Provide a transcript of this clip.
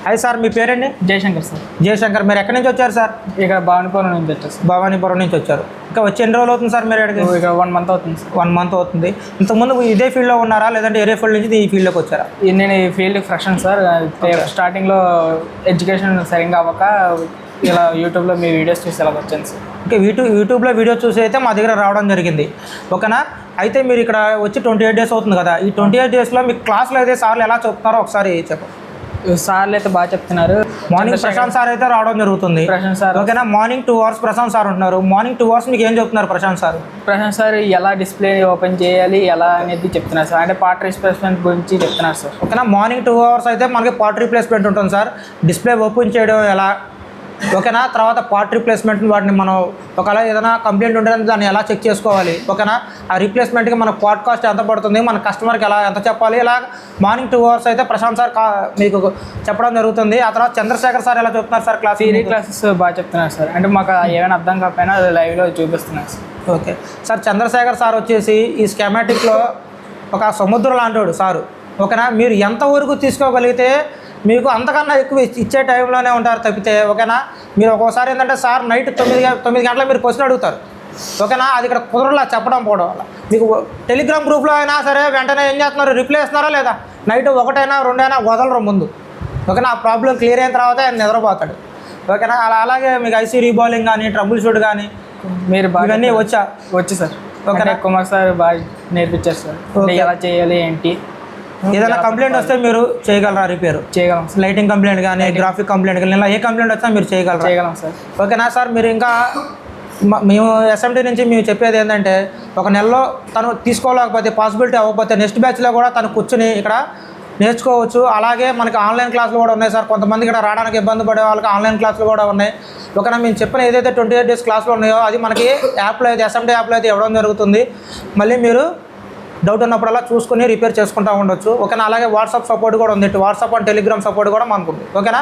అది సార్ మీ పేరండి? జయశంకర్ సార్. జయశంకర్, మీరు ఎక్కడి నుంచి వచ్చారు సార్? ఇక్కడ భవానీపురం నుంచి వచ్చారు సార్. భవానీపురం నుంచి వచ్చారు. ఇంకా వచ్చి ఎన్ని రోజులు అవుతుంది సార్ మీరు ఇక్కడికి? ఇక్కడ 1 month అవుతుంది సార్. 1 month అవుతుంది. ఇంతకుముందు ఇదే ఫీల్డ్లో ఉన్నారా లేదంటే వేరే ఫీల్డ్ నుంచి ఈ ఫీల్డ్లోకి వచ్చారా? నేను ఈ ఫీల్డ్ ఫ్రెషన్ సార్. స్టార్టింగ్లో ఎడ్యుకేషన్ సరిగ్గా అవ్వక ఇలా యూట్యూబ్లో మీ వీడియోస్ చూసి ఇలా వచ్చాను సార్. ఓకే, యూట్యూబ్లో వీడియో చూసి అయితే మా దగ్గర రావడం జరిగింది. ఓకేనా? అయితే మీరు ఇక్కడ వచ్చి 28 days అవుతుంది కదా, ఈ 28 daysలో మీకు క్లాసులు అయితే సార్లు ఎలా చెప్తున్నారో ఒకసారి చెప్పండి. సార్లు అయితే బాగా చెప్తున్నారు. మార్నింగ్ ప్రశాంత్ సార్ అయితే రావడం జరుగుతుంది. ప్రశాంత్ సార్. ఓకేనా? మార్నింగ్ 2 hours ప్రశాంత్ సార్ ఉంటున్నారు. మార్నింగ్ 2 hours మీకు ఏం చెప్తున్నారు ప్రశాంత్ సార్? ప్రశాంత్ సార్ ఎలా డిస్ప్లే ఓపెన్ చేయాలి ఎలా అనేది చెప్తున్నారు సార్. అంటే పార్ట్ రీప్లేస్మెంట్ గురించి చెప్తున్నారు సార్. ఓకేనా? మార్నింగ్ 2 hours అయితే మనకి పార్ట్ రీప్లేస్మెంట్ ఉంటుంది సార్. డిస్ప్లే ఓపెన్ చేయడం ఎలా, ఓకేనా? తర్వాత పార్ట్ రీప్లేస్మెంట్ వాటిని మనం ఒకవేళ ఏదైనా కంప్లైంట్ ఉంటే దాన్ని ఎలా చెక్ చేసుకోవాలి, ఓకేనా? ఆ రీప్లేస్మెంట్కి మన పార్ట్ కాస్ట్ ఎంత పడుతుంది, మన కస్టమర్కి ఎంత చెప్పాలి, ఇలా మార్నింగ్ 2 hours అయితే ప్రశాంత్ సార్ మీకు చెప్పడం జరుగుతుంది. ఆ తర్వాత చంద్రశేఖర్ సార్ ఎలా చెప్తున్నారు సార్ క్లాస్? థియరీ క్లాసెస్ బాగా చెప్తున్నారు సార్. అంటే మాకు ఏమైనా అర్థం కాకపోయినా లైవ్లో చూపిస్తున్నారు sir. Okay sir, Chandrasekhar sir వచ్చేసి ఈ స్కెమాటిక్లో ఒక సముద్రం లాంటివాడు సారు. ఓకేనా? మీరు ఎంతవరకు తీసుకోగలిగితే మీకు అంతకన్నా ఎక్కువ ఇచ్చే టైంలోనే ఉంటారు తప్పితే, ఓకేనా? మీరు ఒక్కోసారి ఏంటంటే సార్ నైట్ 9 గంటలకు మీరు క్వశ్చన్ అడుగుతారు, ఓకేనా? అది ఇక్కడ కుదరలా చెప్పడం పోవడం వల్ల. మీకు టెలిగ్రామ్ గ్రూప్లో అయినా సరే వెంటనే ఏం చేస్తున్నారు, రిప్లై ఇస్తున్నారా లేదా? నైట్ 1 అయినా 2 అయినా వదలరు ముందు, ఓకేనా? ఆ ప్రాబ్లం క్లియర్ అయిన తర్వాత ఆయన నిద్రపోతాడు, ఓకేనా? అలాగే మీకు ఐసీ రీబాలింగ్ కానీ ట్రబుల్ షూట్ కానీ మీరు ఇవన్నీ వచ్చి సార్. ఓకేనా? కుమార్ సార్ బాగా నేర్పించారు సార్. ఎలా చేయాలి ఏంటి, ఏదైనా కంప్లైంట్ వస్తే మీరు చేయగలరా? రిపేర్ చేయగలం. లైటింగ్ కంప్లైంట్ కానీ గ్రాఫిక్ కంప్లైంట్ కానీ ఇలా ఏ కంప్లైంట్ వచ్చినా మీరు చేయగలం సార్. ఓకేనా సార్? మీరు ఇంకా మేము ఎస్ఎంటీ నుంచి మేము చెప్పేది ఏంటంటే ఒక నెలలో తను తీసుకోలేకపోతే పాసిబిలిటీ అవ్వకపోతే నెక్స్ట్ బ్యాచ్లో కూడా తను కూర్చుని ఇక్కడ నేర్చుకోవచ్చు. అలాగే మనకి ఆన్లైన్ క్లాసులు కూడా ఉన్నాయి సార్. కొంతమంది ఇక్కడ రావడానికి ఇబ్బంది పడే వాళ్ళకి ఆన్లైన్ క్లాసులు కూడా ఉన్నాయి. ఓకేనా? మేము చెప్పిన ఏదైతే 28 days క్లాసులు ఉన్నాయో అది మనకి యాప్లో అయితే ఎస్ఎంటీ యాప్లో అయితే ఇవ్వడం జరుగుతుంది. మళ్ళీ మీరు డౌట్ ఉన్నప్పుడల్లా చూసుకుని రిపేర్ చేసుకుంటూ ఉండొచ్చు, ఓకేనా? అలాగే వాట్సాప్ సపోర్ట్ కూడా ఉంది. వాట్సాప్ అండ్ టెలిగ్రామ్ సపోర్ట్ కూడా మనకు ఉంది, ఓకేనా?